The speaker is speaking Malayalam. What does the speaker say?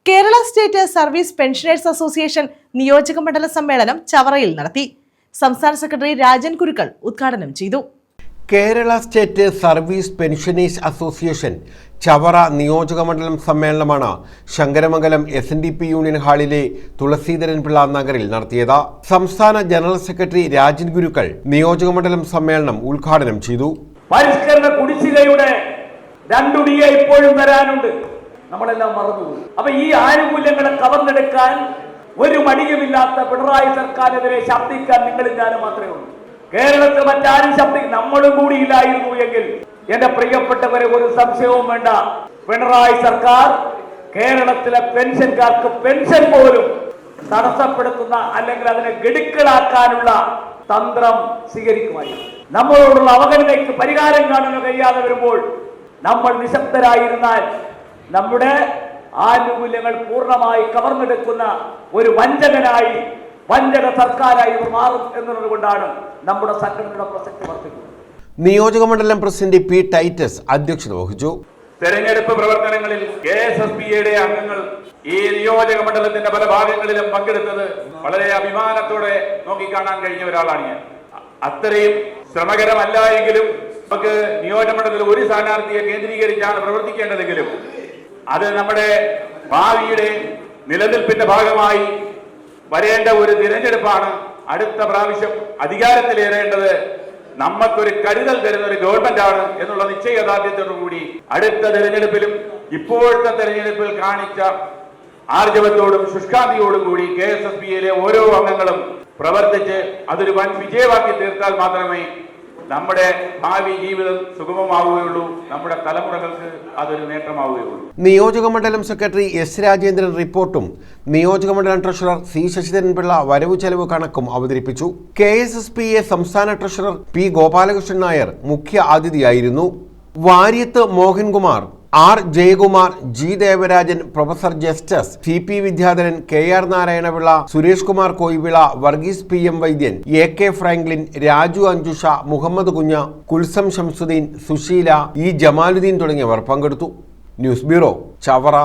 Kerala state service pensioners association നിയോജക മണ്ഡല സമ്മേളനം ചവറയിൽ നടത്തി. സംസ്ഥാന സെക്രട്ടറി രാജൻ കുരുക്കൾ ഉദ്ഘാടനം ചെയ്തു. Kerala state service pensioners association Chavara നിയോജക മണ്ഡലം സമ്മേളനമാണ് ശങ്കരമംഗലം SNDP യൂണിയൻ ഹാളിലെ തുളസീധരൻ പിള്ള നഗറിൽ നടത്തിയത്. സംസ്ഥാന ജനറൽ സെക്രട്ടറി രാജൻ ഗുരുക്കൾ നിയോജക മണ്ഡലം സമ്മേളനം ഉദ്ഘാടനം ചെയ്തു. പരിഷ്കരണ കുടിശ്ശികയുടെ 2 DA ഇപ്പോഴും വരാനുണ്ട്. നമ്മളെല്ലാം മറന്നുപോയി. അപ്പൊ ഈ ആനുകൂല്യങ്ങളെ കവർന്നെടുക്കാൻ ഒരു മടിയുമില്ലാത്ത പിണറായി സർക്കാരിനെതിരെ ശബ്ദിക്കാൻ നിങ്ങളും ഞാനും മാത്രമേ ഉള്ളൂ. കേരളത്തിൽ മറ്റാരും ശബ്ദിക്കും നമ്മളും കൂടി ഇല്ലായിരുന്നു എങ്കിൽ എന്റെ പ്രിയപ്പെട്ടവരെ ഒരു സംശയവും വേണ്ട, പിണറായി സർക്കാർ കേരളത്തിലെ പെൻഷൻകാർക്ക് പെൻഷൻ പോലും തടസ്സപ്പെടുത്തുന്ന അല്ലെങ്കിൽ അതിനെ ഗഡുക്കളാക്കാനുള്ള തന്ത്രം സ്വീകരിക്കുമായിരുന്നു. നമ്മളോടുള്ള അവഗണനയ്ക്ക് പരിഹാരം കാണാൻ കഴിയാതെ വരുമ്പോൾ നമ്മൾ നിശബ്ദരായിരുന്നാൽ നമ്മുടെ ആനുകൂല്യങ്ങൾ പൂർണ്ണമായി കവർന്നെടുക്കുന്ന ഒരു വഞ്ചക സർക്കാരായി മാറും എന്നതുകൊണ്ടാണ് നമ്മുടെ സംഘടനയുടെ പ്രസക്തി വർദ്ധിക്കുന്നത്. നിയോജക മണ്ഡലം പ്രസിഡന്റ് P. ടൈറ്റസ് അധ്യക്ഷത വഹിച്ചു. തെരഞ്ഞെടുപ്പ് പ്രവർത്തനങ്ങളിൽ KSSBയുടെ അംഗങ്ങൾ ഈ നിയോജക മണ്ഡലത്തിന്റെ പല ഭാഗങ്ങളിലും പങ്കെടുത്തത് വളരെ അഭിമാനത്തോടെ നോക്കിക്കാണാൻ കഴിഞ്ഞ ഒരാളാണ് ഞാൻ. അത്രയും ശ്രമകരമല്ല എങ്കിലും നമുക്ക് നിയോജക മണ്ഡലത്തിൽ ഒരു സ്ഥാനാർത്ഥിയെ കേന്ദ്രീകരിച്ചാണ് പ്രവർത്തിക്കേണ്ടതെങ്കിലും അത് നമ്മുടെ ഭാവിയുടെ നിലനിൽപ്പിന്റെ ഭാഗമായി വരേണ്ട ഒരു തിരഞ്ഞെടുപ്പാണ്. അടുത്ത പ്രാവശ്യം അധികാരത്തിലേറേണ്ടത് നമുക്കൊരു കരുതൽ തരുന്ന ഒരു ഗവൺമെന്റ് ആണ് എന്നുള്ള നിശ്ചയദാർഢ്യത്തോടുകൂടി അടുത്ത തെരഞ്ഞെടുപ്പിലും ഇപ്പോഴത്തെ തെരഞ്ഞെടുപ്പിൽ കാണിച്ച ആർജവത്തോടും ശുഷ്കാന്തിയോടും കൂടി KSSBയിലെ ഓരോ അംഗങ്ങളും പ്രവർത്തിച്ച് അതൊരു വൻ വിജയമാക്കി തീർത്താൽ മാത്രമേ നമ്മുടെ ഭാവി ജീവിതം സുഗമമാവുകയുള്ളൂ, നമ്മുടെ തലമുറകൾക്ക് അതൊരു നേട്ടമാവുകയുള്ളൂ. നിയോജക മണ്ഡലം സെക്രട്ടറി S. രാജേന്ദ്രൻ റിപ്പോർട്ടും നിയോജക മണ്ഡലം ട്രഷറർ C. ശശിധരൻ പിള്ള വരവ് ചെലവ് കണക്കും അവതരിപ്പിച്ചു. KSSBA സംസ്ഥാന ട്രഷറർ P. ഗോപാലകൃഷ്ണൻ നായർ മുഖ്യ അതിഥിയായിരുന്നു. Variyath Mohankumar, R. Jayakumar, G. Devarajan, professor justice CP Vidyadharan, KR Narayanapillai, Suresh Kumar Koyivila, Varghese PM Vaidyan, AK Franklin, Raju Anjusha, Muhammad Kunja, Kulsum Shamsuddin, Susheela, E. Jamaluddin തുടങ്ങിയവർ പങ്കെടുത്തു. News bureau, Chavara.